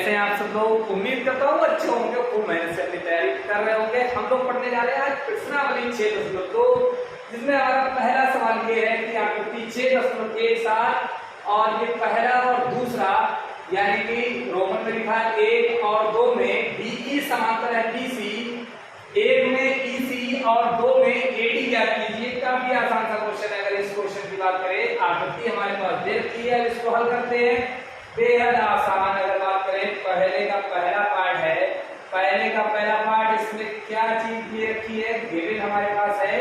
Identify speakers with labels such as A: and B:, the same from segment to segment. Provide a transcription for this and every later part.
A: कैसे हैं आप सब लोग। उम्मीद करता हूँ अच्छे होंगे, खूब मेहनत से अपनी तैयारी कर रहे होंगे। हम लोग पढ़ने जा रहे हैं आज प्रश्नावली 6.2, जिसमें हमारा पहला सवाल ये है कि आकृति 6.1 और ये पहला और दूसरा यानी कि रोमन में लिखा 1 और 2 में बीई समांतर है बीसी, 1 में ईसी और 2 में एडी ज्ञात कीजिए। काफी आसान सा क्वेश्चन है। अगर इस क्वेश्चन की बात करें, आकृति हमारे पास दे रखी है, इसको हल करते हैं। बेहद आसान। अगर बात करें पहले का पहला पार्ट है, पहले का पहला पार्ट, इसमें क्या चीज दे रखी है, गिवन हमारे पास है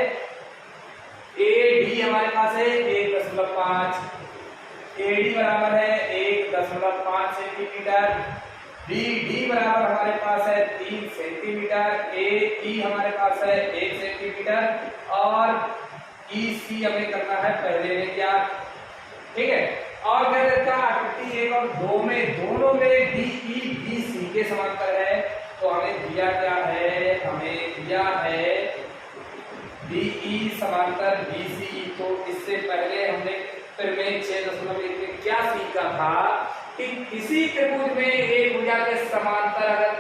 A: एडी हमारे पास है 1.5, एडी बराबर है 1.5 सेंटीमीटर, डी बराबर हमारे पास है 3 सेंटीमीटर, ए हमारे पास है 1 सेंटीमीटर और ईसी हमें करना है पहले में ज्ञात। ठीक है। और कह देता आकृति 1 और 2 में दोनों में डीई बीसी के समांतर है, तो हमें दिया क्या है, हमें दिया है डीई समांतर बीसी। तो इससे पहले हमने प्रमेय 6.1 में क्या सीखा था कि किसी त्रिभुज में एक भुजा के समांतर अगर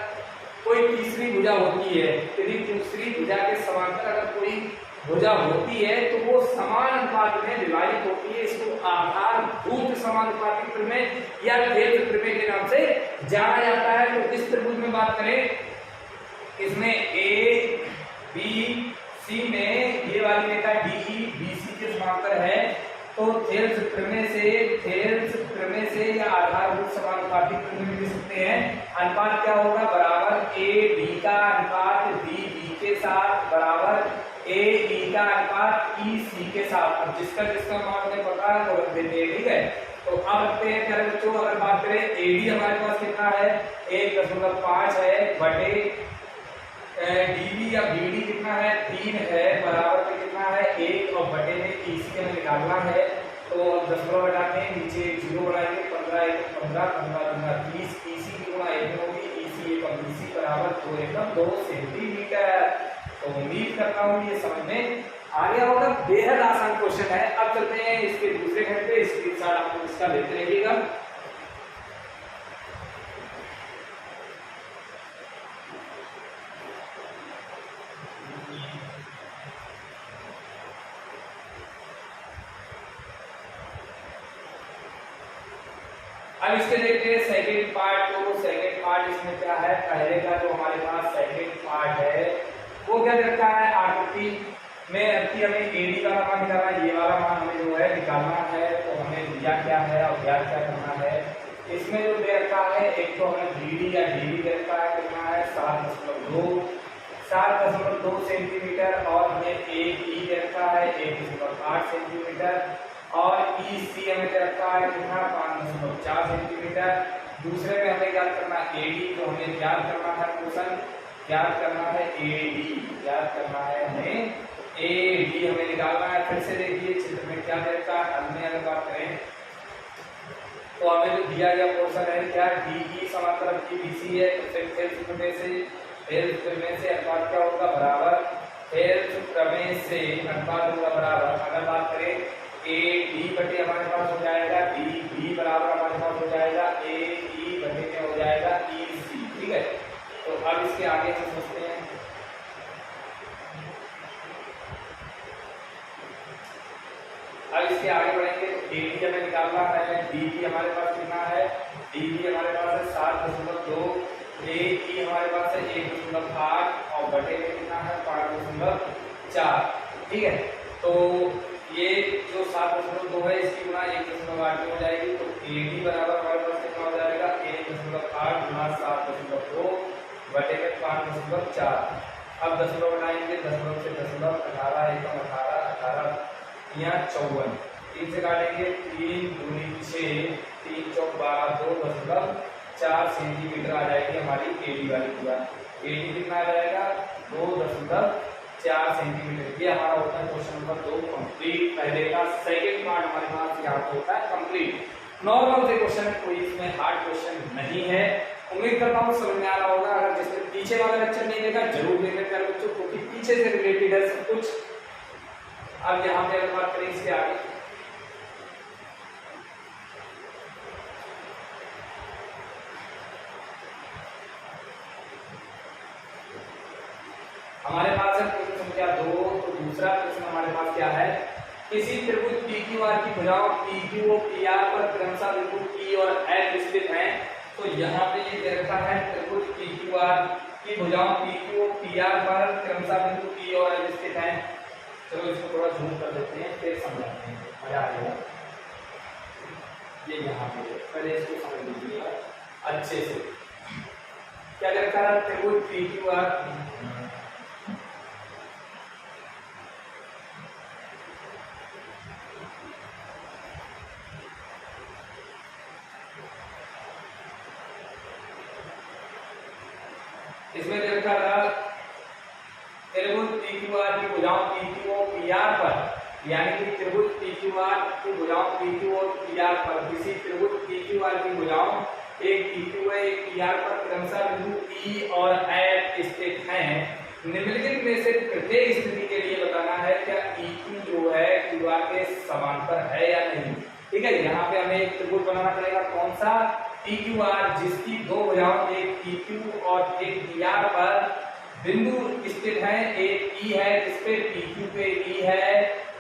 A: कोई तीसरी भुजा होती है, यदि दूसरी भुजा के समांतर अगर कोई भुजा होती है तो वो समान अनुपात में विभाजित होती है। इसको आधारभूत समानुपातिक प्रमेय या भेद प्रमेय के नाम से जाना जाता है। तो इस त्रिभुज में बात करें, इसमें ए बी सी में ये वाली रेखा डीई बीसी के समांतर है, तो थेल्स प्रमेय से या आधारभूत समानुपातिक प्रमेय में लिख सकते हैं। अनुपात क्या होगा, बराबर ए बी का अनुपात बी के साथ बराबर ए का अनुपात ई सी के साथ। अब जिसका मान हमें पता है वो रख देते हैं। ठीक है। तो अब रखते हैं क्या बच्चों, अगर बात करें एडी हमारे पास कितना है 1.5 है बटे डीबी या बीडी कितना है 3 है, बराबर में कितना है 1 और बटे में ईसी हमें निकालना है। तो 10 बढ़ाते हैं, नीचे 0 बढ़ाएंगे, 15 1 15 15 30, ईसी की गुणा 1 होगी, ईसी 1 और बीसी बराबर 2 सेंटीमीटर। तो उम्मीद करता हूँ ये समझ में आ गया होगा। बेहद आसान क्वेश्चन है। अब चलते हैं इसके दूसरे खंड पे, स्क्रीनशॉट आपको इसका लेते रहिएगा। अब इसके देखते हैं सेकंड पार्ट। तो सेकंड पार्ट इसमें क्या है, पहले का जो हमारे पास सेकंड पार्ट है वो क्या करता है, आकृति में हमें एडी का मान निकालना है, ये वाला मान हमें जो है निकालना है। तो हमें दिया क्या है और ज्ञात क्या करना है। इसमें जो दे रखा है, एक तो हमें बीडी या डीडी दे रखा है, कितना है 7.2 सेंटीमीटर और हमें एक ई दे रखा है 1.8 सेंटीमीटर और ईसी हमें दे रखा है कितना 5.4 सेंटीमीटर। दूसरे में हमें ज्ञात करना है एडी, तो हमें ज्ञात करना है क्वेश्चन ज्ञात करना है एडी, ज्ञात करना है हमें एडी, हमें निकालना है। फिर से देखिए चित्र में क्या देता है, हमने अगर बात करें तो हमें जो दिया गया पोर्शन है क्या डीई समांतर की बीसी है, तो फिर प्रमेय से अनुपात क्या होगा, बराबर प्रमेय से अनुपात होगा बराबर। अगर बात करें ए डी बटे हमारे पास हो जाएगा डी बी बराबर हमारे पास हो जाएगा ए ई बटे में हो जाएगा ई सी। ठीक है। तो अब इसके आगे से सोचते हैं, अब इसके आगे बढ़ेंगे तो एडी हमें निकालना है, डीबी हमारे पास कितना है, डीबी हमारे पास है 7.2, ए हमारे पास है 1.8 और बटे में कितना है 5.4। ठीक है। तो ये जो 7.2 है इसकी गुणा 1.8 में हो जाएगी, तो एडी बराबर हमारे पास कितना हो जाएगा 1.8 गुणा 7.2 बटे में 5.4। अब 10 बनाएंगे, 10 से 10 18 एकम 18 18 यहाँ 54, 3 से काटेंगे 3 दूनी 6 3 चौक 12 2.4 सेंटीमीटर आ जाएगी हमारी एडी वाली पूरा। एडी कितना आ जाएगा 2.4 सेंटीमीटर। ये हमारा होता है क्वेश्चन नंबर 2 कंप्लीट। पहले का सेकंड पार्ट हमारे पास यहाँ पे होता है कंप्लीट। नॉर्मल से क्वेश्चन, कोई इसमें हार्ड क्वेश्चन नहीं है। उम्मीद करता हूँ समझ में आ रहा होगा। अगर जिसने पीछे वाला लेक्चर नहीं देखा जरूर देखना प्यारे बच्चों, क्योंकि पीछे से रिलेटेड है सब कुछ। अब यहाँ पे अगर बात करें इसके आगे, हमारे पास है प्रश्न संख्या 2। तो दूसरा प्रश्न हमारे पास क्या है, किसी त्रिभुज PQR की भुजाओं PQ और PR पर क्रमशः बिंदु P और F स्थित हैं। तो यहाँ पे ये दे रखा है त्रिभुज PQR की भुजाओं PQ और PR पर क्रमशः बिंदु P और F स्थित हैं। चलो इसको थोड़ा जूम कर देते हैं, फिर समझाते हैं, मजा आएगा। ये यहाँ पे पहले इसको समझ लीजिए अच्छे से। क्या दे रखा है, त्रिभुज PQR इसमें दे रखा था त्रिभुज PQR की भुजाओं PQ और PR पर, यानी कि त्रिभुज PQR की भुजाओं PQ और PR पर, किसी त्रिभुज PQR की भुजाओं एक PQ है एक PR पर क्रमशः बिंदु P और F स्थित हैं। निम्नलिखित में से प्रत्येक स्थिति के लिए बताना है क्या EQ जो है QR के समांतर है या नहीं। ठीक है, यहाँ पे हमें एक त्रिभुज बनाना पड़ेगा, कौन सा, PQR, जिसकी दो भुजाओं एक PQ और एक PR पर बिंदु स्थित है। एक E है जिसपे PQ पे E है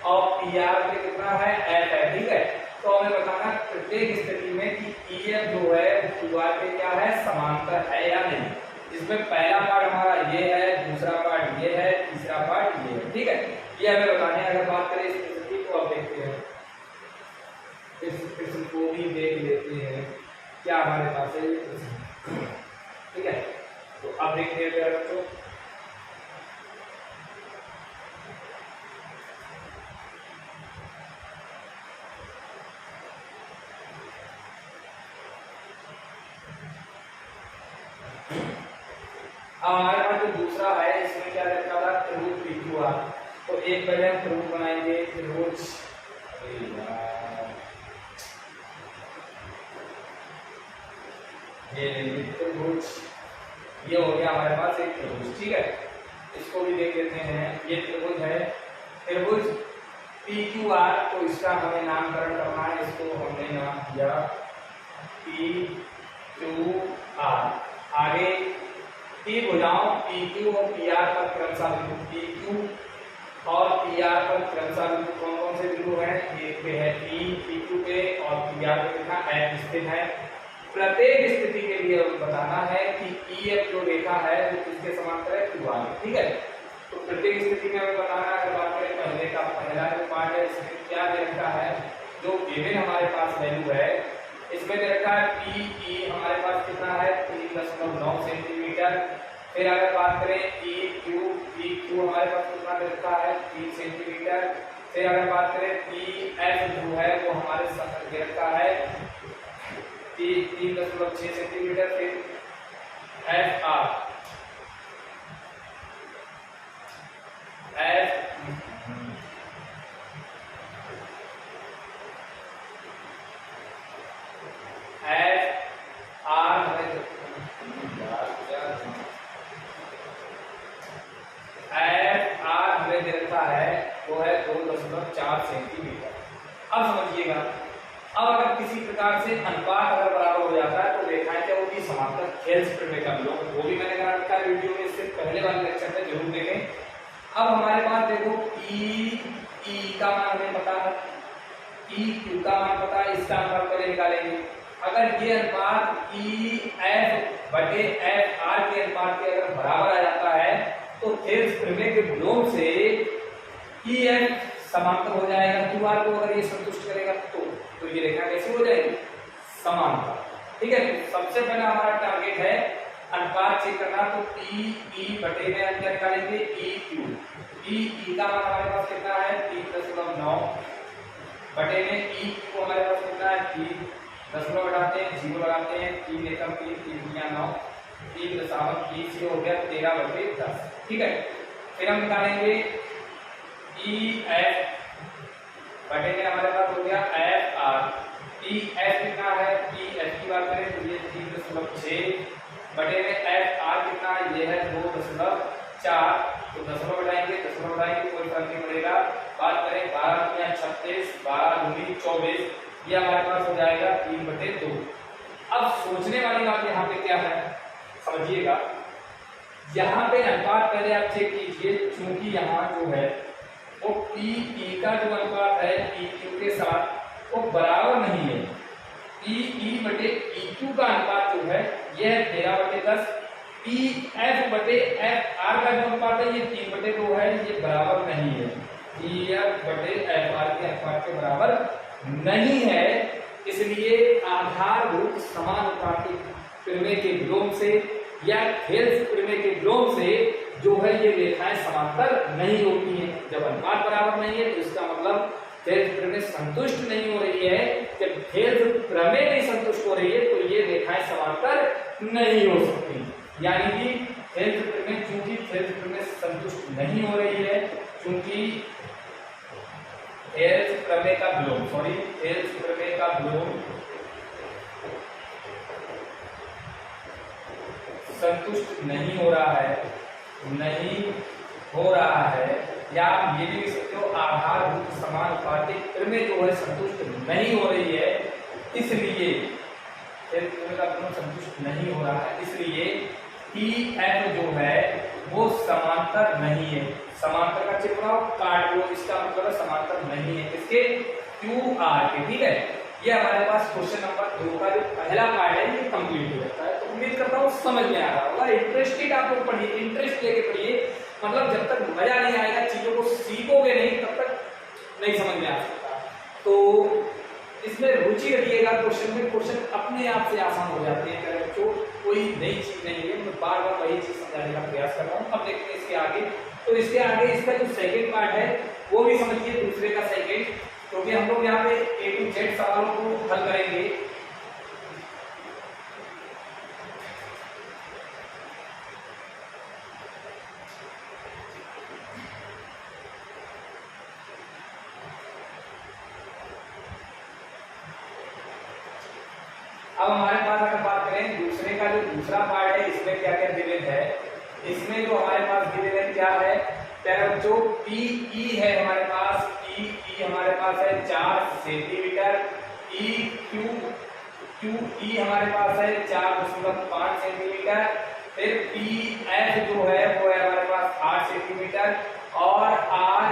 A: और PR पे कितना है, F है। ठीक है, तो हमें बताना प्रत्येक स्थिति में कि EF जो है QR पे क्या है, समांतर है या नहीं। इसमें पहला पार्ट हमारा ये है, दूसरा पार्ट ये है, तीसरा पार्ट ये है। ठीक है, ये हमें बताने हैं। अगर बात करें इस स्थिति को, अब देखते हैं इस प्रश्न को भी देख लेते हैं क्या हमारे पास है। ठीक है, तो अब देखते हैं बच्चों, हमारे पास जो दूसरा है इसमें क्या रखा था, त्रिभुज PQR। तो एक पहले हम त्रिभुज बनाएंगे, त्रिभुज ये त्रिभुज, ये हो गया हमारे पास एक त्रिभुज। ठीक है, इसको भी देख लेते हैं। ये त्रिभुज है त्रिभुज PQR, तो इसका हमें नामकरण करना है। इसको हमने नाम दिया PQR। आगे की भुजाओं PQ और PR पर क्रमशः बिंदु PQ और PR पर क्रमशः बिंदु कौन कौन से बिंदु हैं, एक पे है P, PQ पे, और PR पे कितना F स्थित है। प्रत्येक स्थिति के लिए बताना है कि EF जो रेखा है वो किसके समांतर है, QR। ठीक है, तो प्रत्येक स्थिति में हमें बताना है। अगर बात करें पहले का, पहला जो पार्ट है इसमें क्या दे रखा है, जो गिवन हमारे पास वैल्यू है इसमें दे रखा है PE हमारे पास कितना है, 3.9 सेंटीमीटर। फिर अगर बात करें PQ हमारे पास कितना दे रखा है, 3 सेंटीमीटर। फिर अगर बात करें PF जो है वो हमारे साथ दे रखा है 3.6 सेंटीमीटर। फिर FR हमें दे रखा है वो है 2.4 सेंटीमीटर। अब समझिएगा, अब अगर किसी प्रकार से अनुपात अगर बराबर हो जाता है तो रेखाएं क्या होगी, समांतर खेल से का लोग, वो भी मैंने कहा रखा है वीडियो में, इससे पहले वाले लेक्चर में जरूर देखें। अब हमारे पास देखो E का मान हमें पता है, EQ का मान पता है, इसका अनुपात पहले निकालेंगे। अगर ये अनुपात EF बटे FR के अनुपात के अगर बराबर आ जाता है तो थेल्स प्रमेय के विलोम से EF समांतर हो जाएगा QR को, अगर ये संतुष्ट करेगा तो ये रेखा कैसी हो जाएगी, समांतर। ठीक है, तो सबसे पहला हमारा टारगेट है अनुपात चेक करना। तो PE बटे में अंतर निकालेंगे EQ। PE का मान हमारे पास कितना है, 3.9 बटे में EQ हमारे पास कितना है, 3 दशमलव घटाते हैं, 0 लगाते हैं, 3 एकम 3 3 9 3 हो गया 13/10। ठीक है, फिर हम निकालेंगे EF बटे में हमारे पास हो गया FR। EF कितना है, EF की बात करें तो ये 3.6 बटे में FR कितना है, ये है 2.4। तो दशमलव बढ़ाएंगे कोई फर्क नहीं पड़ेगा। बात करें 12 या 36, 12 दूनी 24, ये हमारे पास हो जाएगा 3/2। अब सोचने वाली बात यहाँ पे क्या है, समझिएगा। यहाँ पे अनुपात पहले आप चेक कीजिए, चूंकि यहाँ जो है वो पी ई का जो अनुपात है पी क्यू के साथ वो बराबर नहीं है। पी ई बटे ई क्यू का अनुपात जो है यह 13/10, पी एफ बटे एफ आर का जो अनुपात है ये 3/2 है, ये बराबर नहीं है। पी एफ बटे एफ आर के अनुपात के बराबर नहीं है, इसलिए आधारभूत समानुपातिक प्रमेय के विलोम से या थेल्स प्रमेय के विलोम से जो है ये रेखाएं समांतर नहीं होती हैं। जब अनुपात बराबर नहीं है तो इसका मतलब थेल्स प्रमेय संतुष्ट नहीं हो रही है। जब थेल्स प्रमेय नहीं संतुष्ट हो रही है तो ये रेखाएं समांतर नहीं हो सकती। यानी कि थेल्स प्रमेय, चूंकि थेल्स प्रमेय संतुष्ट नहीं हो रही है, चूंकि थेल्स प्रमेय का विलोम संतुष्ट नहीं हो रहा है, या आप ये भी लिख सकते हो आधारभूत समानुपातिक प्रमेय जो है संतुष्ट नहीं हो रही है, इसलिए थेल्स प्रमेय का विलोम संतुष्ट नहीं हो रहा है, इसलिए पी एफ जो है वो समांतर नहीं है। समांतर का चिन्ह बनाओ, काट लो, इसका मतलब समांतर नहीं है इसके क्यू आर के। ठीक है, ये हमारे पास क्वेश्चन नंबर 2 का जो पहला पार्ट है ये कंप्लीट हो जाता है। तो उम्मीद करता हूँ समझ में आ रहा होगा। इंटरेस्टेड आप लोग पढ़िए, इंटरेस्ट लेके पढ़िए, मतलब जब तक मजा नहीं आएगा, चीजों को सीखोगे नहीं तब तक नहीं समझ में आ सकता। तो इसमें रुचि रखिएगा क्वेश्चन में, क्वेश्चन अपने आप से आसान हो जाते हैं बच्चों, कोई नई चीज नहीं है। मैं बार बार वही चीज समझाने का प्रयास कर रहा हूँ। अब देखते हैं इसके आगे। तो इसके आगे इसका जो सेकंड पार्ट है वो भी समझिए, दूसरे का सेकंड, क्योंकि हम लोग यहाँ पे A to Z सवालों को हल करेंगे। अब हमारे पास अगर बात करें दूसरे का जो दूसरा पार्ट है, इसमें क्या क्या गिवन है, इसमें जो हमारे पास गिवन है क्या है, प्यारे बच्चों, पी ई है हमारे पास, पी ई हमारे पास है 4 सेंटीमीटर, ई क्यू ई हमारे पास है 4.5 सेंटीमीटर, फिर पी एफ जो है वो है हमारे पास 8 सेंटीमीटर, और आर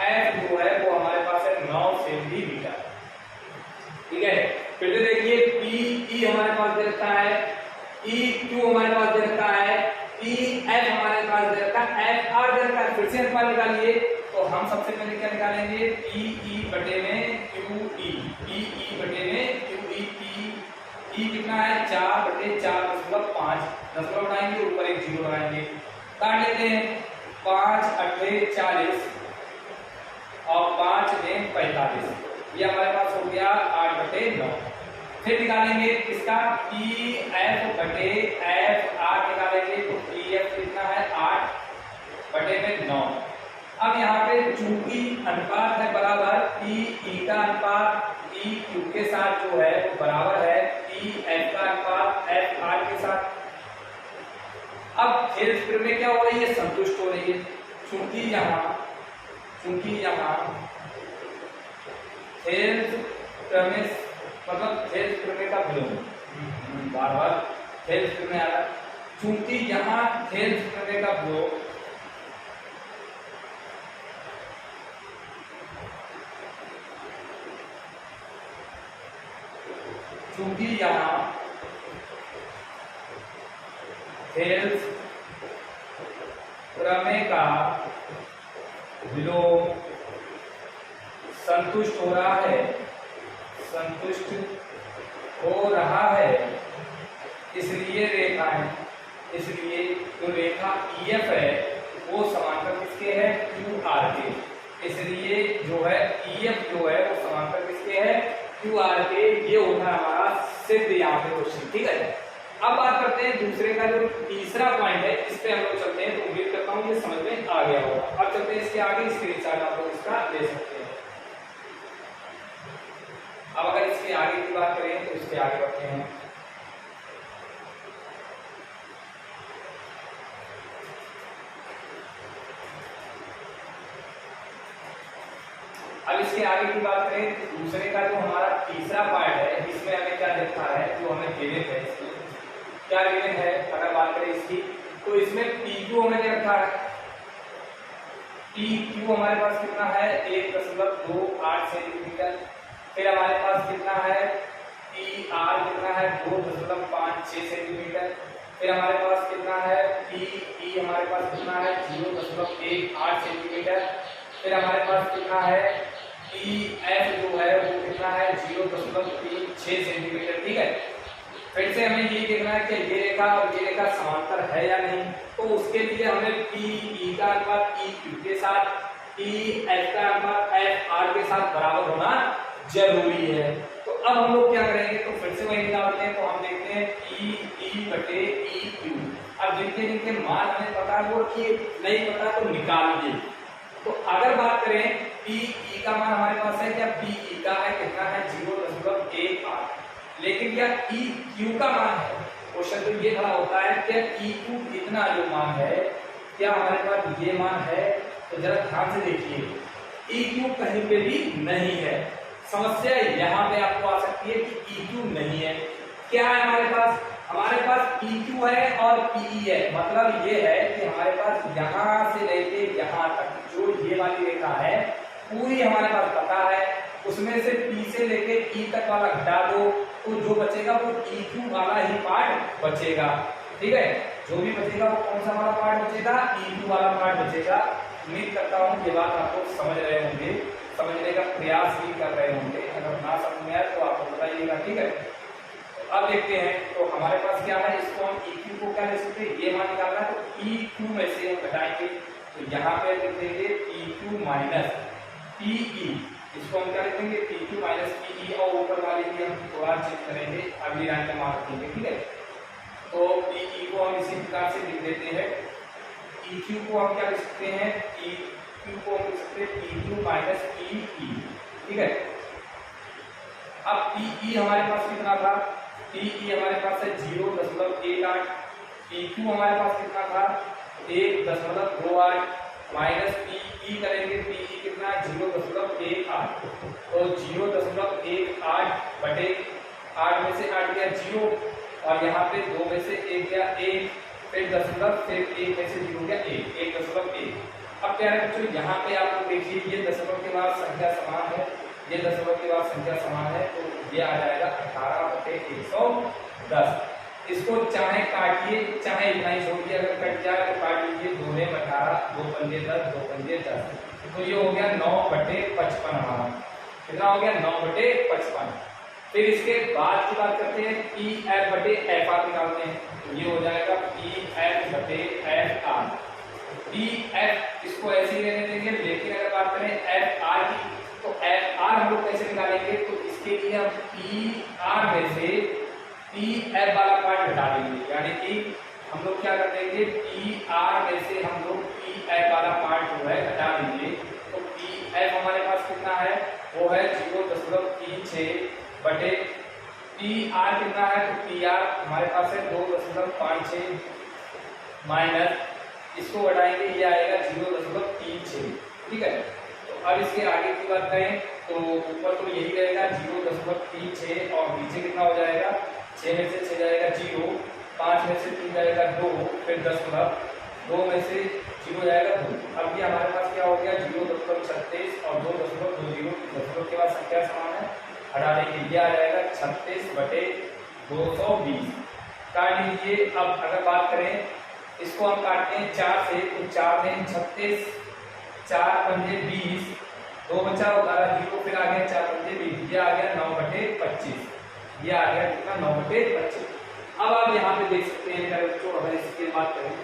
A: एफ जो है वो हमारे पास है 9 सेंटीमीटर। ठीक है, फिर से देखिए, पी ई हमारे पास दे रखा है, ई क्यू हमारे पास दे रखा है, पी एफ हमारे पास दे रखा है, एफ आर दे रखा है। फिर से अनुपात निकालिए, तो हम सबसे पहले क्या निकालेंगे, पी ई बटे में क्यू ई, पी ई बटे में क्यू ई, पी ई कितना है 4/4.5, 10 बनाएंगे, ऊपर एक 0 बनाएंगे, काट लेते हैं, 5 8 40 और 5 में 45, ये हमारे पास हो गया 8/9। फिर निकालेंगे इसका पी एफ बटे एफ आर निकालेंगे, तो पी एफ कितना है 8/9। अब यहाँ पे चूंकि अनुपात है बराबर, पी ई का अनुपात पी क्यू के साथ जो है वो बराबर है पी एफ का अनुपात एफ आर के साथ। अब थेल्स प्रमेय क्या हो रही है, संतुष्ट हो रही है, चूंकि यहाँ थेल्स प्रमेय मतलब थेल्स प्रमेय का विलोम, बार बार थेल्स प्रमेय आ रहा है, चूंकि यहाँ थेल्स प्रमेय का विलोम चूंकि यहाँ थेल्स प्रमेय का विलोम संतुष्ट हो रहा है, इसलिए जो रेखा EF है वो समांतर किसके है, QR के, इसलिए जो है EF जो है वो समांतर किसके है, QR के। ये होता है हमारा सिद्ध यहाँ पे क्वेश्चन। ठीक है, अब बात करते हैं दूसरे का जो तीसरा पॉइंट है, इस पे हम लोग चलते हैं। तो उम्मीद करता हूँ ये समझ में आ गया होगा। अब चलते हैं इसके आगे, स्क्रीनशॉट आप लोग इसका ले सकते हैं। अब अगर इसके आगे की बात करें तो इसके आगे बढ़ते हैं। अब इसके आगे की बात करें तो दूसरे का जो हमारा तीसरा पार्ट है, इसमें हमें क्या देखना है, जो हमें गिवन है, इसकी क्या गिवन है, अगर बात करें इसकी तो इसमें पी क्यू हमने रखा है, पी क्यू हमारे पास कितना है 1.28 सेंटीमीटर। फिर हमारे पास कितना है पी आर कितना है 2.56 सेंटीमीटर। फिर हमारे पास कितना है पी ई हमारे पास कितना है 0.18 सेंटीमीटर। फिर हमारे पास कितना है पी एफ जो है वो कितना है 0.36 सेंटीमीटर। ठीक है, फिर से हमें ये देखना है कि ये रेखा और ये रेखा समांतर है या नहीं। तो उसके लिए हमें पी ई का अनुपात पी क्यू के साथ, पी एफ का अनुपात एफ आर के साथ बराबर होना जरूरी है। तो अब हम लोग क्या करेंगे, तो फिर से वही निकालते हैं। तो हम देखते हैं पी ई बटे ई क्यू। अब जिनके जिनके मान हमें पता है वो रखिए, नहीं पता तो निकाल दिए। तो अगर बात करें पी ई का मान हमारे पास है क्या, पी ई का है कितना है 0.18, लेकिन क्या ई क्यू का मान है। क्वेश्चन तो ये खड़ा होता है क्या ई क्यू इतना जो मान है क्या हमारे पास ये मान है। तो जरा ध्यान से देखिए ई क्यू कहीं पे भी नहीं है। समस्या यहाँ पे आपको आ सकती है कि ई क्यू नहीं है। क्या है हमारे पास, हमारे पास ई क्यू है और पीई है। मतलब ये है कि हमारे पास यहाँ से लेके यहाँ तक जो ये वाली रेखा है पूरी हमारे पास पता है। उसमें से पी से लेके ई तक वाला घटा दो तो जो बचेगा वो ई क्यू वाला ही पार्ट बचेगा। ठीक है, जो भी बचेगा वो कौन सा वाला पार्ट बचेगा, ई क्यू वाला पार्ट बचेगा। उम्मीद करता हूँ ये बात आपको समझ रहे होंगे, समझने का प्रयास भी कर रहे होंगे। अगर ना समझ में आए तो आपको बताइएगा। ठीक है, तो अब देखते हैं। तो हमारे पास क्या है, इसको हम ई क्यू को क्या ले सकते हैं, ये मान निकालना है। तो ई क्यू में से हम घटाएंगे तो यहाँ पे लिख देंगे P Q minus P E. इसको हम क्या लिखेंगे P Q minus P E, और ऊपर वाले की हम थोड़ा चेक करेंगे, अगली लाइन का मान रखेंगे। ठीक है, तो पी ई को हम इसी प्रकार से लिख देते हैं। ई क्यू को हम क्या लिख सकते हैं, ई क्यू को हम लिख सकते हैं P Q minus P E. ठीक है, अब पी ई हमारे पास कितना था, पी ई हमारे पास है 0.18, पी क्यू हमारे पास कितना था 1.28 माइनस पी ई करेंगे, पी ई कितना 0.18। तो 0.18 बटे 8 में से 8 गया 0, और यहाँ पे 2 में से 1 गया 1, फिर दशमलव, फिर 1 में से 0 गया 1, 1.1। अब प्यारे बच्चों यहाँ पे आप लोग देखिए ये दशमलव के बाद संख्या समान है, ये दशमलव के बाद संख्या समान है, तो ये आ जाएगा 18/110। इसको चाहे काटिए चाहे इतना ही छोड़िए, अगर कट जाए तो काट लीजिए। 2 में 18, 2 पंजे 10, 2 पंजे 10, तो ये हो गया 9/55 हमारा। कितना हो गया 9/55। फिर इसके बाद की बात करते हैं पी एफ बटे एफ आर निकालते हैं। तो ये हो जाएगा पी एफ बटे एफ आर। पी एफ इसको ऐसे ही रहने देंगे, लेकिन अगर बात करें एफ आर की तो एफ आर हम लोग कैसे निकालेंगे, तो इसके लिए हम पी आर में से पी एफ वाला पार्ट हटा देंगे। यानी कि हम लोग क्या कर देंगे, पी आर में से हम लोग पी एफ वाला पार्ट जो है हटा देंगे। तो पी एफ हमारे पास कितना है, वो है 0.36 बटे पी आर कितना है, तो पी आर हमारे पास है 2.56 माइनस इसको हटाएंगे, ये आएगा 0.36। ठीक है, तो अब इसके आगे की बात करें तो ऊपर तो यही रहेगा 0.36, और नीचे कितना हो जाएगा 6 में से 6 जाएगा 0, 5 में से 3 जाएगा 2, फिर दशमलव, 2 में से 0 जाएगा 2। अब ये हमारे पास क्या हो गया 0.36 और 2.20, दशमलव के बाद संख्या समान है, हटा देंगे, ये आ जाएगा 36/220। काट लीजिए। अब अगर बात करें इसको हम काटते हैं 4 से, तो 4 में 36, 4 पंजे 20, 2 बचा 0, फिर आ गया 4 पंजे 20, ये आ गया 9/25, ये आ गया कितना 9/25। अब आप यहाँ पे देख सकते हैं मेरे बच्चों, अगर इसकी बात करें,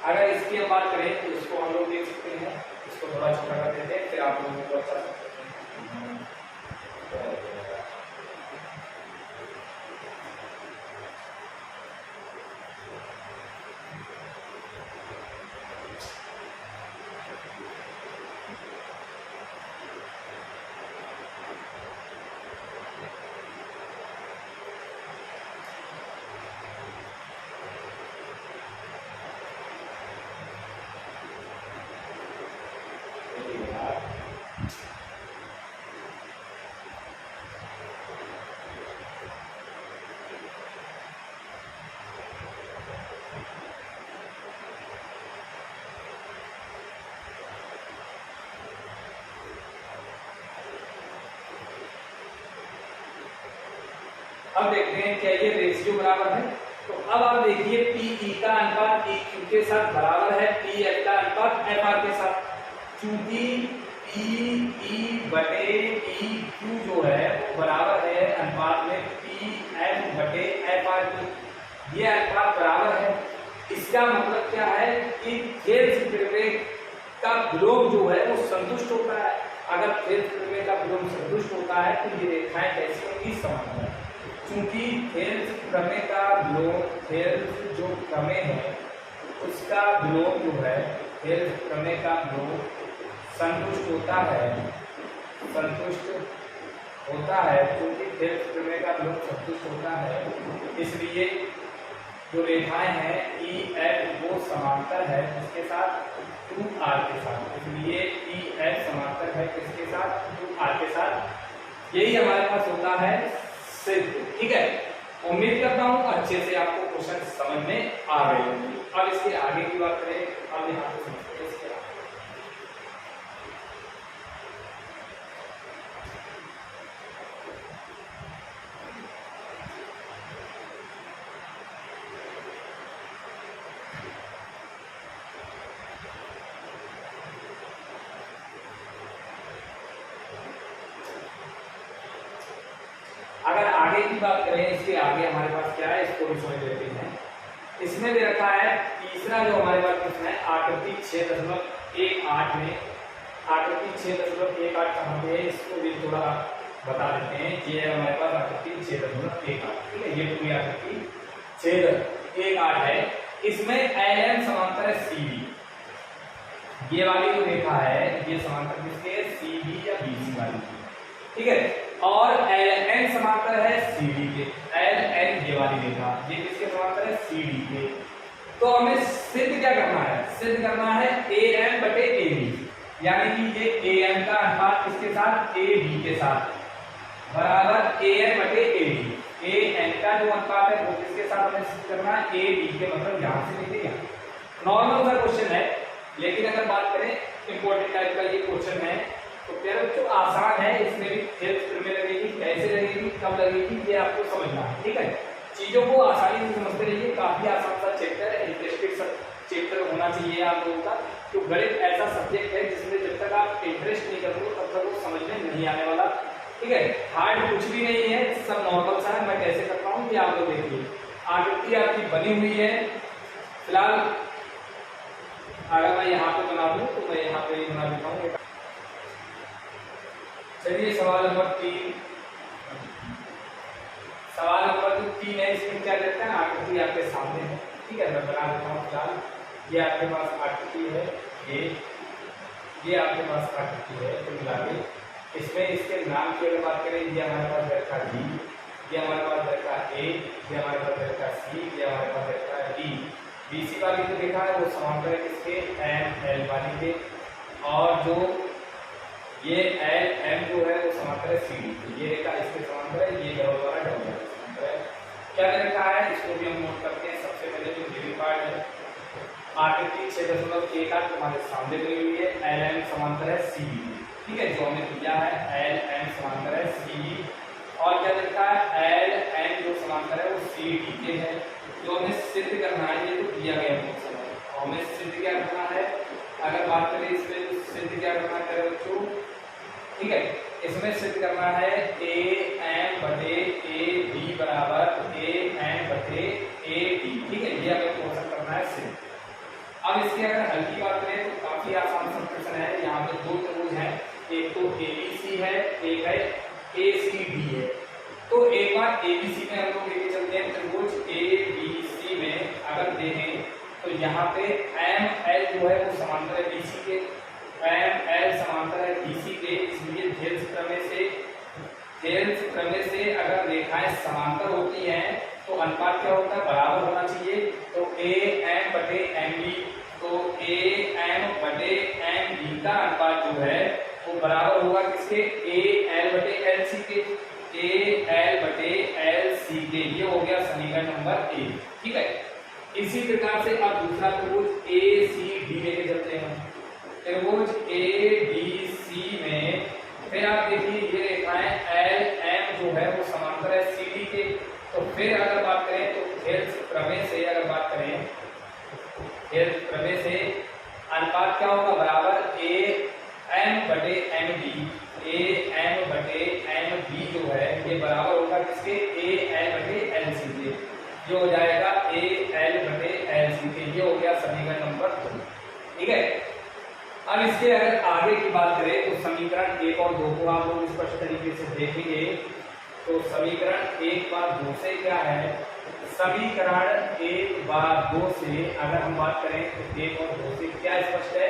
A: अगर इसकी बात करें तो इसको हम लोग देख सकते हैं, इसको थोड़ा छोटा कर देते हैं, फिर आप लोगों को अच्छा अब देखते हैं क्या ये रेशियो बराबर है। तो अब आप देखिए पी का अनुपात क्यू के साथ बराबर है पी एफ का अनुपात एफ आर के साथ। चूंकि पी बटे क्यू जो है वो बराबर है अनुपात में पी एफ बटे एफ आर की, ये अनुपात बराबर है। इसका मतलब क्या है कि खेल का विलोम जो है वो संतुष्ट होता है। अगर खेल का विलोम संतुष्ट होता है तो ये रेखाएं कैसी होंगी, समांतर। क्योंकि खेल प्रमेय का विलोम, खेल जो प्रमेय है उसका विलोम जो है, खेल प्रमेय का विलोम संतुष्ट होता है, संतुष्ट होता है। क्योंकि खेल प्रमेय का विलोम संतुष्ट होता है, इसलिए जो रेखाएं हैं ई एफ वो समांतर है किसके साथ, 2r के साथ। इसलिए ई एफ समांतर है किसके साथ, 2r के साथ। यही हमारे पास होता है सिद्ध। ठीक है, उम्मीद करता हूं अच्छे से आपको क्वेश्चन समझ में आ गए होंगे। अब इसके आगे की बात करें, अब यहाँ पे समझते हैं इसके आगे। अगर आगे की बात करें, इसके आगे हमारे पास क्या है इसको भी समझ लेते हैं। इसमें दे रखा है तीसरा जो हमारे पास प्रश्न है आकृति 6.18 में, आकृति 6.18 कहाँ पे है इसको भी थोड़ा बता देते हैं। ये है हमारे पास आकृति 6.18, ठीक है, ये पूरी आकृति 6.18 है। इसमें LN समांतर है CB, ये वाली जो रेखा है ये समांतर किसके है, CB या BC वाली, ठीक है। और LN समांतर है CD के, LN ये वाली रेखा ये किसके समांतर है, CD के। तो हमें सिद्ध क्या करना है, सिद्ध करना है AM बटे AB, यानी कि ये AM का अनुपात किसके साथ, AB के साथ बराबर AM बटे AB। AM का जो अनुपात है वो किसके साथ हमें सिद्ध करना है, AB के, मतलब यहाँ से लेके यहाँ। नॉर्मल सा क्वेश्चन है, लेकिन अगर बात करें इंपॉर्टेंट टाइप का ये क्वेश्चन है तो फिर जो आसान है इसमें भी हेल्प में लगेगी, कैसे लगेगी, कब लगेगी, ये आपको समझना है, ठीक है। चीजों को आसानी से समझते रहिए, काफी आसान सा चैप्टर है, इंटरेस्टेड चैप्टर होना चाहिए आप लोगों का। तो गणित ऐसा सब्जेक्ट है जिसमें जब तक आप इंटरेस्ट नहीं करोगे तब तक वो समझ में नहीं आने वाला, ठीक है। हार्ड कुछ भी नहीं है, सब नॉर्मल सा है। मैं कैसे करता हूँ ये आप लोग देखिए। आकृति आपकी बनी हुई है, फिलहाल अगर मैं यहाँ पे बना दूं तो मैं यहाँ पे बना देता हूँ। चलिए सवाल नंबर 3, सवाल नंबर 3 है, इसमें क्या कहते हैं, आकृति आपके सामने है, ठीक है, मैं बना देता हूँ। फिलहाल ये आपके पास आकृति है, ये आपके पास आकृति है। तो मिला के इसमें इसके नाम की अगर बात करें, ये हमारे पास रेखा D, ये हमारे पास रेखा A, ये हमारे पास रेखा C, ये हमारे पास रेखा D। BC वाली जो रेखा है वो समांतर है किसके, ML वाली के, और जो ये LM जो है वो समांतर है CD। ये रेखा इसके समांतर है, ये डबल वाला डबल वाला समांतर है। क्या रेखा है इसको भी हम नोट करते हैं। सबसे पहले जो गिवन पार्ट है आकृति 6.18 तुम्हारे सामने बनी हुई है, LM समांतर है CD, ठीक है, जो हमें दिया है LM समांतर है CD। और क्या लिखा है, LN जो समांतर है वो CD के है। जो हमें सिद्ध करना है ये तो दिया गया है, हमें सिद्ध क्या करना है, अगर बात करें इसमें सिद्ध क्या करना है बच्चों, ठीक है, इसमें सिद्ध करना है AM बटे AB बराबर AM बटे AD, ठीक है, ये हमें क्वेश्चन करना है सिद्ध। अब इसकी अगर हल की बात करें तो काफी आसान सा क्वेश्चन है। यहाँ पे दो त्रिभुज हैं, एक तो ABC है, एक है ACD है। तो एक बार ABC में हम लोग लेके चलते हैं, त्रिभुज ABC में अगर देखें तो यहाँ पे ML जो है वो समांतर है BC के, ML समांतर है BC के, इसलिए धेर्य प्रमेय से अगर रेखाएं समांतर होती हैं तो अनुपात क्या होता है, बराबर होना चाहिए। तो AM बटे MB, तो AM बटे MB का अनुपात जो है वो बराबर होगा किसके, AL बटे LC के, AL बटे LC के। ये हो गया समीकरण नंबर 1, ठीक है। इसी प्रकार से अब दूसरा त्रिभुज ACD लेके चलते हैं। त्रिभुज ADC में फिर आप देखिए ये रेखाएं LM जो है वो समांतर समांतर है CD के। तो फिर अगर बात करें तो थेल्स प्रमेय से अगर बात करें, थेल्स प्रमेय से अनुपात क्या होगा, बराबर AM/MD, AM/MB जो है ये बराबर होगा किसके, AL/LC के। ये हो जाएगा AL/LC के। ये हो गया समीकरण नंबर 2, ठीक है। अब इसके अगर आगे की बात करें तो समीकरण 1 और 2 को आप लोग स्पष्ट तरीके से देखेंगे। तो समीकरण 1/2 से क्या है, समीकरण 1/2 से अगर हम बात करें तो 1 और 2 से क्या स्पष्ट है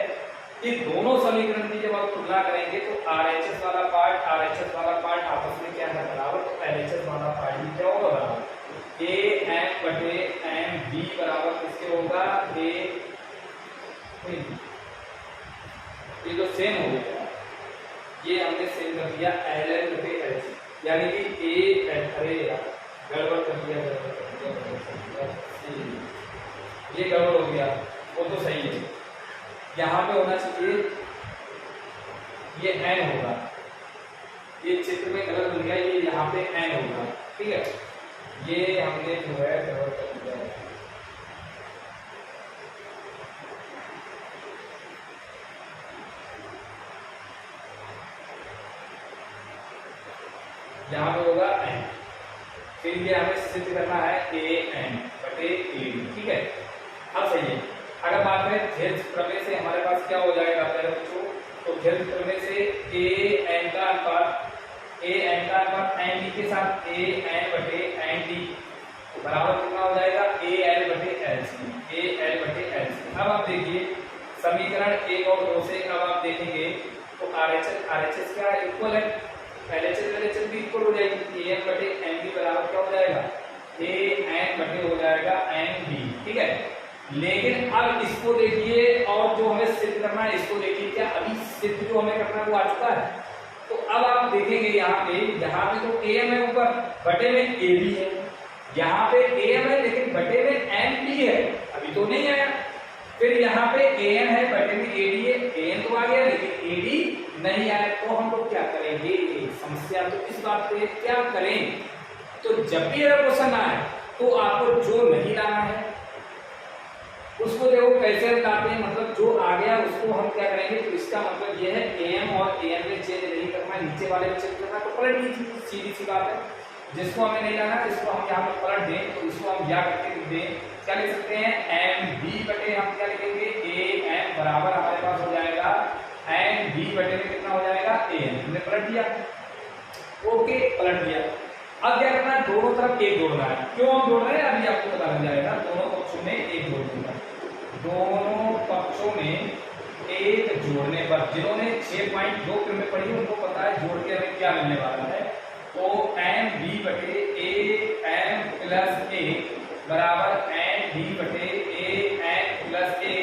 A: कि दोनों समीकरण की जब आप तुलना करेंगे तो RHS वाला पार्ट आपस में क्या है, बराबर। तो LHS वाला पार्ट भी क्या होगा, बराबर। AM/MB बराबर किसके होगा, ये तो सेम हो गया, ये हमने सेम कर दिया LL/LC, यानी कि अरे यार गड़बड़ कर दिया, ये गड़बड़ हो गया, वो तो सही है। यहाँ पे होना चाहिए ये n होगा, ये चित्र में गलत बन गया, ये यहाँ पे n होगा, ठीक है। ये हमने जो है गड़बड़ कर दिया है। यहाँ पे होगा n, फिर ये हमें सिद्ध करना है AN/AD, ठीक है। अब सही है। अगर बात करें थेल्स प्रमेय से हमारे पास क्या हो जाएगा पहले बच्चों, तो थेल्स प्रमेय से AN का अनुपात ND के साथ AN/ND बराबर कितना हो जाएगा, AL/LC। अब आप देखिए समीकरण 1 और 2 से अब आप देखेंगे तो RHS क्या इक्वल है, LHS भी इक्वल हो जाएगी। AM/MB बराबर क्या हो जाएगा, AN/MB हो जाएगा MB, ठीक है। लेकिन अब इसको देखिए और जो हमें सिद्ध करना है इसको देखिए, क्या अभी सिद्ध जो हमें करना है वो आ चुका है। तो अब आप देखेंगे यहाँ पे तो AM है ऊपर, बटे में AB है, यहाँ पे AM है लेकिन बटे में MB है, अभी तो नहीं आया। फिर यहाँ पे AN है, बटे में AD है, AN तो आ गया लेकिन AD नहीं आया। तो हम लोग क्या करेंगे, समस्या तो इस बात पे क्या करें, तो जब भी अगर क्वेश्चन आए तो आपको जो नहीं लाना है उसको देखो कैसे हम लाते हैं, मतलब जो आ गया उसको हम क्या करेंगे। तो इसका मतलब ये है AM और AN में चेंज नहीं करना, नीचे वाले में चेंज करना, तो पलट लीजिए, सीधी सी बात है। जिसको हमें नहीं लाना इसको हम यहाँ पे पलट दें, तो इसको हम या करके लिख दें, क्या लिख सकते हैं, MB बटे हम क्या लिखेंगे, AM बराबर हमारे पास हो जाएगा MB बटे में कितना हो जाएगा, AM। हमने पलट दिया, ओके पलट दिया। अब क्या करना है, दोनों तरफ एक जोड़ना है। क्यों हम जोड़ रहे हैं अभी आपको पता लग जाएगा। दोनों पक्षों में एक जोड़ दूंगा, दोनों पक्षों में एक जोड़ने पर, जिन्होंने 6.2 में पढ़ी उनको पता है जोड़ के हमें क्या मिलने वाला है। तो MB बटे AM प्लस A बराबर MB बटे AM प्लस A।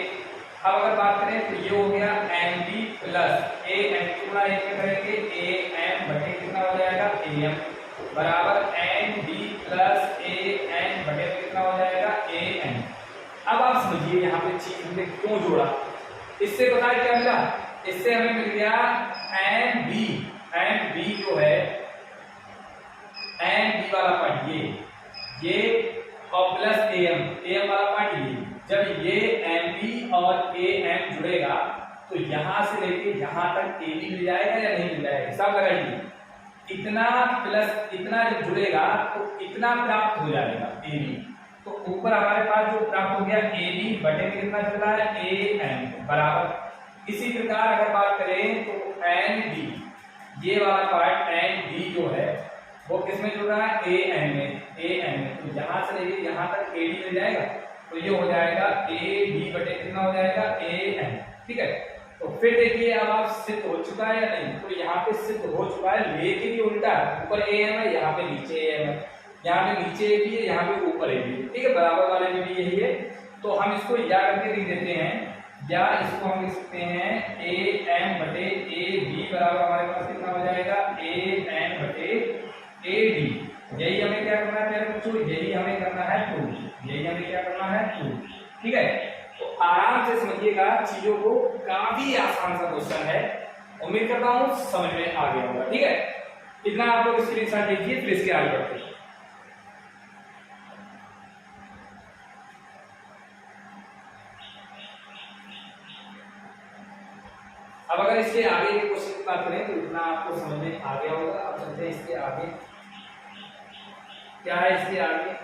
A: अब अगर बात करें तो ये हो गया MB प्लस AM गुणा 1 में करेंगे, AM बटे कितना हो जाएगा, AM बराबर MB प्लस AM बटे में कितना हो जाएगा, AM। अब आप समझिए यहाँ पे चीज हमने क्यों जोड़ा, इससे पता है क्या मिला, इससे हमें मिल गया MB जो है MB वाला पार्ट ये और प्लस AM वाला पार्ट ये। जब ये MB और AM जुड़ेगा तो यहां से लेके यहां तक AB मिल जाएगा या नहीं मिल जाएगा, हिसाब लगाइए। इतना प्लस इतना जब जुड़ेगा तो इतना प्राप्त हो जाएगा AB। तो ऊपर हमारे पास जो प्राप्त हो गया AB बटे में कितना चल रहा है, AM बराबर। इसी प्रकार अगर बात करें तो NB, ये वाला पार्ट NB जो है वो किसमें जुड़ रहा है, AM में। तो यहाँ से लेके यहाँ तक AD मिल जाएगा, तो ये हो जाएगा AB बटे कितना हो जाएगा, AM, ठीक है। तो फिर देखिए अब आप सिद्ध हो चुका है या नहीं, तो यहाँ पे सिद्ध हो चुका है, लेकिन ये उल्टा है, ऊपर AM है यहाँ पे नीचे AM है, यहाँ पे नीचे AB है यहाँ पे ऊपर AB है, ठीक है। बराबर वाले में भी यही है, तो हम इसको या करके लिख देते हैं, या इसको हम लिख सकते हैं AM बटे AB बराबर हमारे पास कितना हो जाएगा, AM बटे AD। यही हमें क्या करना है मेरे बच्चों, यही हमें करना है प्रूव, यही हमें क्या करना है प्रूव, ठीक है। तो आराम से समझिएगा चीजों को, काफी आसान सा क्वेश्चन है, उम्मीद करता हूं समझ में आ गया होगा, ठीक है। इतना आप लोग स्क्रीनशॉट लीजिए, फिर इसके आगे बढ़ते हैं। अब अगर इसके आगे के क्वेश्चन की बात करें तो इतना आपको समझ में आ गया होगा। अब चलते हैं इसके आगे, क्या है इसके आगे।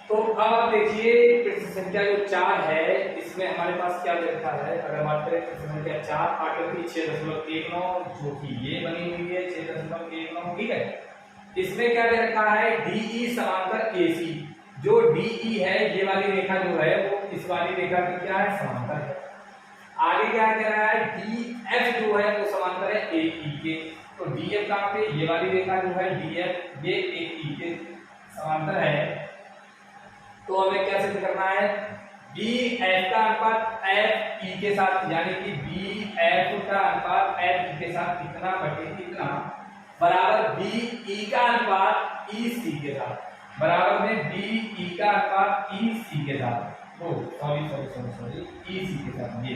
A: तो अब आप देखिए प्रश्न संख्या जो 4 है, इसमें हमारे पास क्या दे रखा है। अगर बात करें प्रश्न संख्या 4 आकृति 6.19 जो कि ये बनी हुई है 6.19, ठीक है। इसमें क्या दे रखा है, DE समांतर AC। जो DE है ये वाली रेखा जो है वो इस वाली रेखा की क्या है, समांतर है। आगे क्या कह रहा है, DF जो है वो समांतर है AE के। तो DF कहां पे, ये वाली रेखा जो है DF ये AE के समांतर है। तो हमें क्या सिद्ध करना है, BF का अनुपात FE के साथ, यानी कि BF का अनुपात FE के साथ कितना बटे कितना बराबर BE का अनुपात EC के साथ, बराबर में BE का अनुपात EC के साथ, सॉरी EC के साथ, ये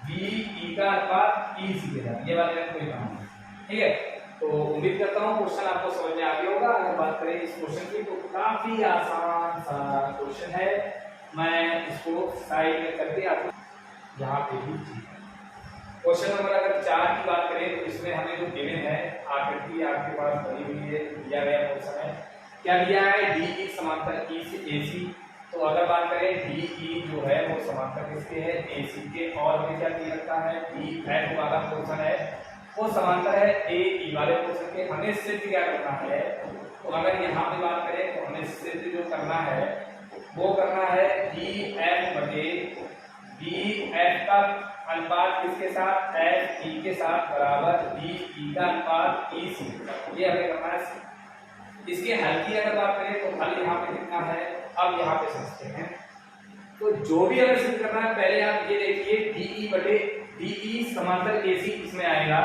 A: BE का अनुपात EC के साथ, ये वाले में कोई काम नहीं, ठीक है। तो उम्मीद करता हूँ क्वेश्चन आपको समझ में आ गया होगा। अगर बात करें इस क्वेश्चन की तो काफी आसान सा क्वेश्चन है। मैं इसको साइड में करके आपको यहाँ पे भी क्वेश्चन नंबर अगर 4 की बात करें तो इसमें हमें जो गिवन है आकृति आपके पास बनी हुई है, दिया गया क्वेश्चन है, क्या दिया है, DE समांतर E से AC। तो अगर बात करें DE जो है वो समांतर किसके है, AC के। और हमें क्या दिया रखा है, DF वाला क्वेश्चन है वो समांतर है AE वाले क्वेश्चन के। हमें सिद्ध क्या करना है, तो अगर यहाँ पे बात करें तो हमें सिद्ध जो करना है वो करना है BF बटे BF का अनुपात किसके साथ, FE के साथ, बराबर BE का अनुपात EC, ये हमें करना है। इसके हल की अगर बात करें तो हल यहाँ पे कितना है, अब यहाँ पे समझते हैं। तो जो भी हमें सिद्ध करना है, पहले आप ये देखिए DE बटे DE समांतर AC इसमें आएगा।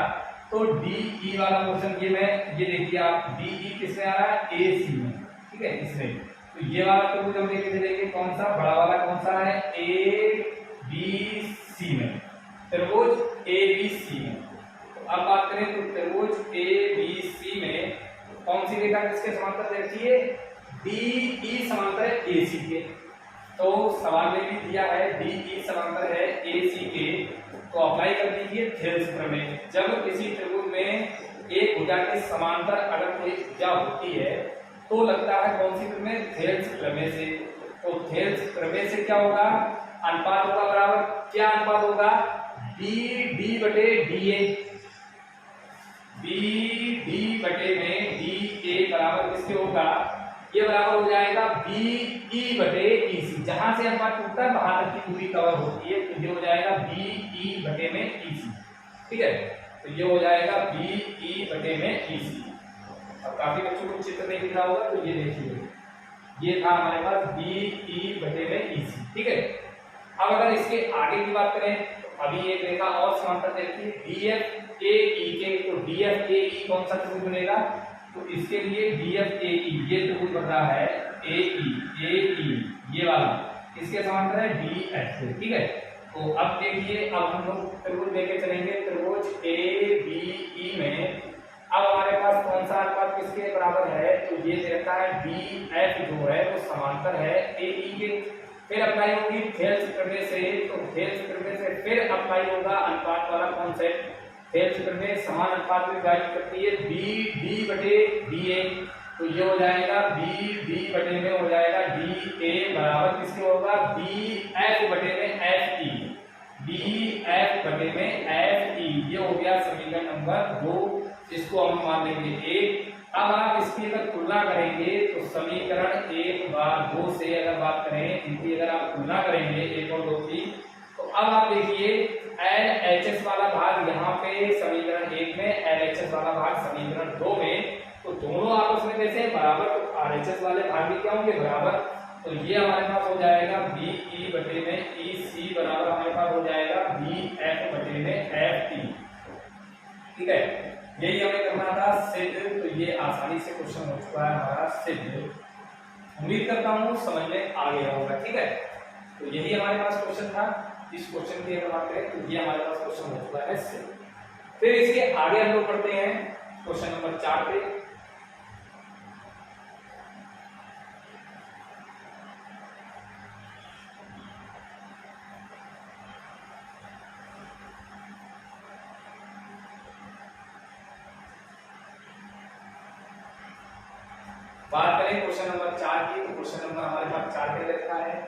A: तो DE वाला क्वेश्चन ये देखिए आप, DE किसमें आ रहा है, AC में, ठीक है, इसमें। तो ये वाला त्रिभुज हम लेके चलेंगे, कौन सा, बड़ा वाला कौन सा है, ABC में, त्रिभुज ABC में। तो अब बात करें तो त्रिभुज ABC में कौन सी रेखा किसके समांतर देखिए, DE समांतर है AC के। तो सवाल में भी दिया है DE समांतर है AC के, तो अप्लाई कर दीजिए थेल्स प्रमेय। जब किसी त्रिभुज में एक भुजा के समांतर अगर कोई भुजा होती है तो लगता है कौन सी प्रमेय, थेल्स प्रमेय से। तो थेल्स प्रमेय से क्या होगा, अनुपात होगा बराबर, क्या अनुपात होगा, BD बटे DA, BD बटे में DA बराबर किसके होगा, ये बराबर हो जाएगा BE बटे EC। जहां से अनुपात टूटता है वहां तक की दूरी कवर होती है, तो ये हो जाएगा BE बटे में EC, ठीक है। तो ये हो जाएगा BE बटे में EC। अब काफी बच्चों को चित्र नहीं दिख रहा होगा, तो ये देखिए, ये था हमारे पास BE बटे में EC, ठीक है। अब अगर इसके आगे की बात करें तो अभी एक रेखा और समांतर देखिए DFAE के। तो DFAE कौन सा त्रिभुज बनेगा, तो इसके लिए DFAE ये त्रिभुज बन रहा है AE ये वाला, इसके समांतर है DF से, ठीक है। तो अब देखिए, अब हम लोग त्रिभुज लेके चलेंगे, त्रिभुज ABE में अब हमारे पास कौन सा अनुपात किसके बराबर है, तो ये देखता है DF जो है वो समांतर है AE के। फिर अप्लाई होगी थेल्स प्रमेय से, तो थेल्स प्रमेय से फिर अप्लाई होगा अनुपात वाला कॉन्सेप्ट। थेल्स प्रमेय समान अनुपात में गाइड करती है BD बटे DA। तो ये हो जाएगा BD बटे में हो जाएगा DA बराबर किसके होगा, BF बटे में FE, BF बटे में FE। ये हो गया समीकरण नंबर 2, इसको हम मान लेंगे 1। अब आप इसकी अगर तुलना करेंगे तो समीकरण 1 बार 2 से अगर बात करें, इनकी अगर आप तुलना करेंगे 1 और 2 की, तो अब आप देखिए LHS वाला भाग यहाँ पे समीकरण 1 में, LHS वाला भाग समीकरण 2 में, तो दोनों आपस में कैसे बराबर, तो RHS वाले भाग भी क्या होंगे बराबर। तो ये हमारे पास हो जाएगा BE बटे में EC बराबर हमारे पास हो जाएगा BF बटे में FE। ठीक है, यही हमें करना था सिद्ध। तो ये आसानी से क्वेश्चन हो चुका है हमारा सिद्ध। उम्मीद करता हूँ समझ में आ गया होगा। ठीक है, तो यही हमारे पास क्वेश्चन था। इस क्वेश्चन की अगर बात करें तो ये हमारे पास क्वेश्चन हो चुका है सिद्ध। फिर इसके आगे हम लोग पढ़ते हैं क्वेश्चन नंबर 4 पे। बात करें क्वेश्चन नंबर 4 की, तो क्वेश्चन नंबर हमारे पास 4 पे लिखा है।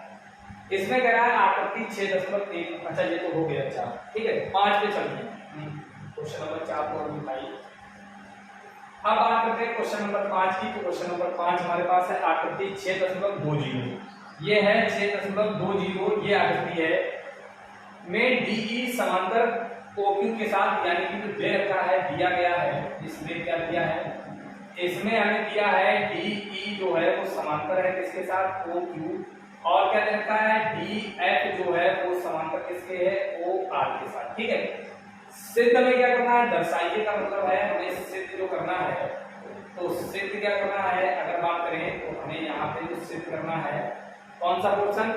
A: इसमें कह रहा है आकृति 6.1। अच्छा ये तो हो गया। अच्छा ठीक है, 5 पे चलते हैं। क्वेश्चन नंबर 4 को हम उठाइए। अब बात करते हैं क्वेश्चन नंबर 5 की। तो क्वेश्चन नंबर 5 हमारे पास है आकृति 6.20। ये है 6.20। ये आकृति है में डीई समांतर OQ के साथ, यानी कि जो दे रखा है, दिया गया है। इसमें क्या दिया है, इसमें हमें दिया है DE जो है वो समांतर है किसके साथ, OQ। और क्या दे रखा है, DF जो है वो समांतर किसके है, OR के साथ। ठीक है, सिद्ध में क्या करना है, दर्शाइए का मतलब है हमें सिद्ध जो करना है। तो सिद्ध क्या करना है, अगर बात करें तो हमें यहाँ पे जो सिद्ध करना है कौन सा पोर्शन,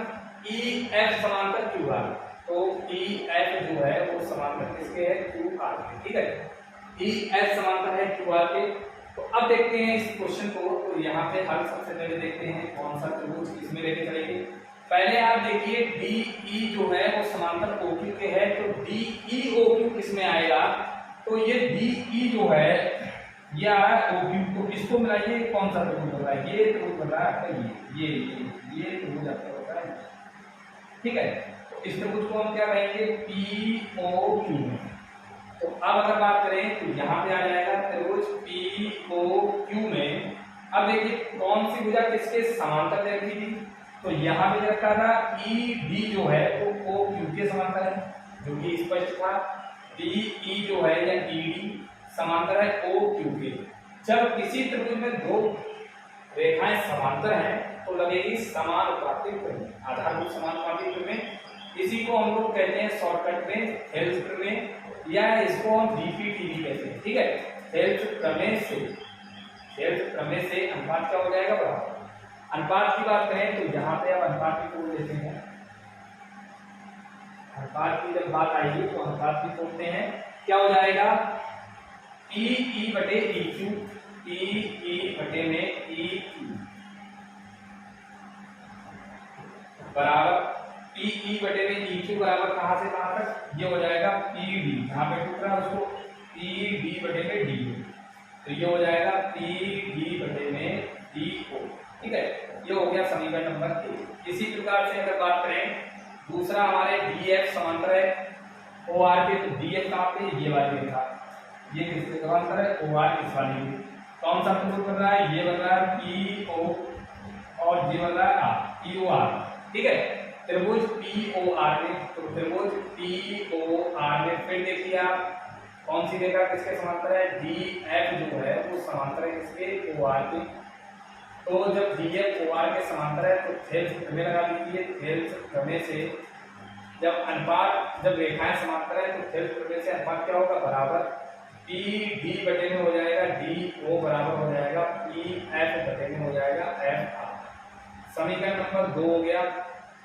A: EF समांतर QR। तो EF जो है वो समांतर किसके है, QR के। ठीक है, EF समांतर है QR के। तो अब देखते हैं इस क्वेश्चन को। तो यहाँ पे हल सबसे पहले देखते हैं कौन सा त्रिभुज इसमें लेके चलेंगे। पहले आप देखिए DE जो है वो समांतर OQ के है। तो DE OQ किसमें आएगा, तो ये DE जो है ये आ रहा है OQ को, इसको मिलाइए कौन सा त्रिभुज बन रहा है, ये त्रिभुज बन रहा है आपका ये त्रिभुज आपका होता है। ठीक है, तो इस त्रिभुज को हम क्या कहेंगे, POQ। तो अब अगर बात करें तो यहाँ पे आ जाएगा त्रिभुज POQ में। अब देखिए कौन सी भुजा किसके समांतर दे रखी थी, तो यहाँ पे रखा था ED जो है वो OQ के समांतर है, जो कि स्पष्ट था। DE जो है या ED समांतर है OQ के। जब किसी त्रिभुज में दो रेखाएं समांतर हैं तो लगेगी समानुपातिक प्रमेय, आधारभूत समानुपातिक प्रमेय। इसी को हम लोग कहते हैं शॉर्टकट में हेल्स प्रमेय, या इसको हम DPTV कहते हैं। ठीक है, हेल्स प्रमेय से अनुपात क्या हो जाएगा, बराबर। अनुपात की बात करें तो यहाँ पे अब अनुपात की तोड़ लेते हैं। अनुपात की जब बात आएगी तो अनुपात की तोड़ते हैं, क्या हो जाएगा, EE बटे EQ, EE बटे में EQ बराबर PE बटे में EQ बराबर कहां से कहां तक, ये हो जाएगा PD, यहाँ पे टूट रहा है उसको, PD बटे में DO। तो ये हो जाएगा PD बटे में DO। ठीक है, ये हो गया समीकरण नंबर 1। इसी प्रकार से अगर बात करें दूसरा, हमारे DF समांतर है OR के। तो DF कहाँ पे, ये वाली रेखा, ये किसके समांतर है, OR इस वाली में। कौन सा त्रिभुज बन रहा है, ये बन रहा है PO और ये बन रहा है POR। ठीक है, त्रिभुज POR में। तो त्रिभुज POR में फिर देखिए आप कौन सी रेखा किसके समांतर है, DF जो है वो समांतर है किसके, OR के। तो जब DF OR के समांतर है तो थेल्स प्रमेय लगा लीजिए। थेल्स प्रमेय से जब रेखाएं समांतर है तो थेल्स प्रमेय से अनुपात क्या होगा, बराबर PD बटे में हो जाएगा DO बराबर हो जाएगा PF बटे में हो जाएगा FR। समीकरण नंबर 2 हो गया।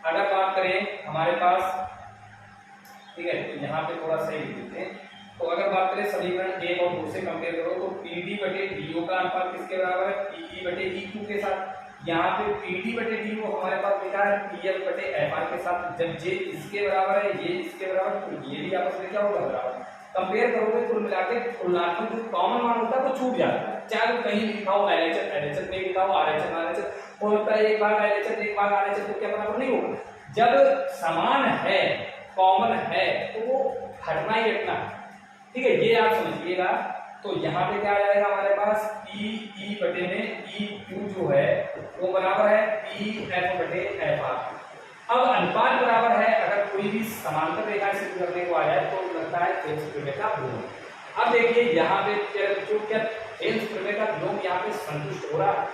A: अगर बात करें हमारे पास, ठीक है, तो यहाँ पे थोड़ा सही लिख देते हैं। तो अगर बात करें समीकरण 1 और 2 से कंपेयर करो तो PD बटे DO का अनुपात किसके बराबर है, PE बटे EQ के साथ। यहाँ पे PD बटे DO हमारे पास लिखा है PF बटे FR के साथ। जब ये इसके बराबर है, ये इसके बराबर, तो ये भी आपस में क्या होगा, बराबर। कंपेयर करोगे कुल मिला के तुलनात्मक जो कॉमन मान होता है वो छूट जाता है। चाहे वो कहीं लिखा हो LHS में लिखा हो, RHS होता है, एक भाग LHS एक भाग RHS, तो क्या बराबर नहीं होगा। जब समान है, कॉमन है, तो वो हटना ही हटना। ठीक है, ये आप समझिएगा। तो यहाँ पे क्या आ जाएगा हमारे पास, PE बटे में EQ जो है वो बराबर है PF बटे FR। अब अनुपात बराबर है, अगर कोई भी समांतर रेखा से करने को आ जाए तो लगता है थेल्स प्रमेय का योग। अब देखिए यहाँ पे क्या थेल्स प्रमेय का योग यहाँ पे संतुष्ट हो रहा है।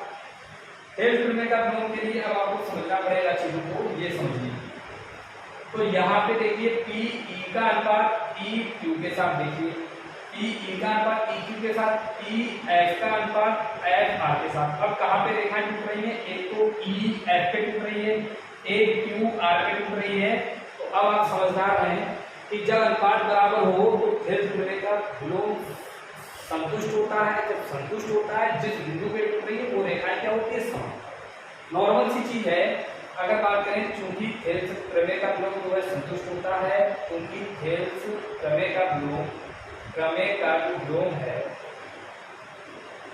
A: थेल्स प्रमेय का योग के लिए अब आपको समझना पड़ेगा चीजों को, ये समझिए। तो यहाँ पे देखिए PE का अनुपात EQ के साथ, देखिए ई का अनुपात ई क्यू के साथ, ई एफ का अनुपात एफ आर के साथ। अब कहाँ पे रेखाएं टूट रही है? एक तो ई एफ पे टूट रही है, एक क्यू आर पे टूट रही है। तो अब आप समझदार हैं कि जब अनुपात बराबर हो तो फिर टूटने का विलोम संतुष्ट होता है। जब संतुष्ट होता है, जिस बिंदु पे टूट रही है वो रेखाएं क्या होती है? समान। नॉर्मल सी चीज है। अगर बात करें, चूंकि थेल्स प्रमेय का विलोम जो है संतुष्ट होता है, क्योंकि थेल्स प्रमेय का विलोम जो विलोम है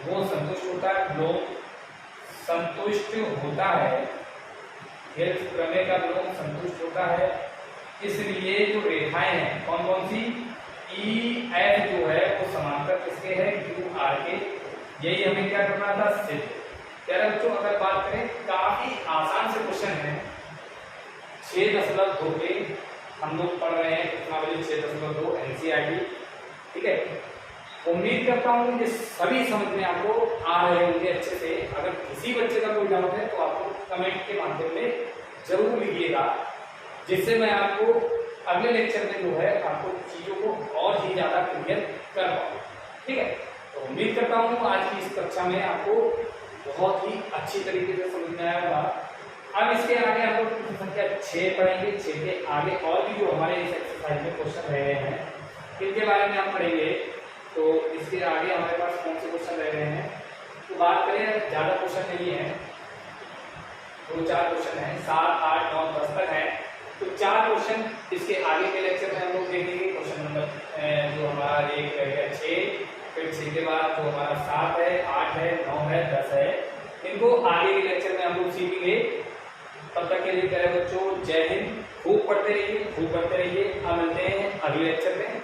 A: वो संतुष्ट होता है, विलोम संतुष्ट होता है, थेल्स प्रमेय का विलोम संतुष्ट होता है। इसलिए जो रेखाएं हैं कौन कौन सी? ई एफ जो है वो समांतर किसके है? क्यू आर के। यही हमें क्या करना था? सिद्ध। कह रहे बच्चों, अगर बात करें, काफी आसान से क्वेश्चन है। 6.2 पे हम लोग पढ़ रहे हैं प्रश्नावली 6.2 एनसीईआरटी, ठीक है। उम्मीद करता हूँ कि सभी समझ में आपको आ रहे होंगे अच्छे से। अगर किसी बच्चे का कोई डाउट है तो आपको कमेंट के माध्यम में जरूर लिखिएगा, जिससे मैं आपको अगले लेक्चर में जो है आपको चीजों को और ही ज्यादा क्लियर कर पाऊँ, ठीक है। तो उम्मीद करता हूँ आज की इस कक्षा में आपको बहुत ही अच्छी तरीके से समझ में आया होगा। अब इसके आगे हम लोग संख्या 6 पढ़ेंगे। 6 के आगे और भी जो हमारे इस एक्सरसाइज में क्वेश्चन रह रहे हैं इनके बारे में हम पढ़ेंगे। तो इसके आगे हमारे पास कौन से क्वेश्चन रह रहे हैं? तो बात करें, ज्यादा क्वेश्चन नहीं है, 2-4 क्वेश्चन है, 7, 8, 9, 10 तक है। तो 4 क्वेश्चन इसके आगे के लेक्चर में हम लोग देखेंगे। क्वेश्चन नंबर जो हमारा 1 है 6, फिर 6 के बाद जो हमारा 7 है, 8 है, 9 है, 10 है। इनको आगे के लेक्चर में हम लोग सीखेंगे। तब तक के लिए कह रहे बच्चों, जय हिंद। खूब पढ़ते रहिए, खूब पढ़ते रहिए। अब मिलते हैं अगले लेक्चर में।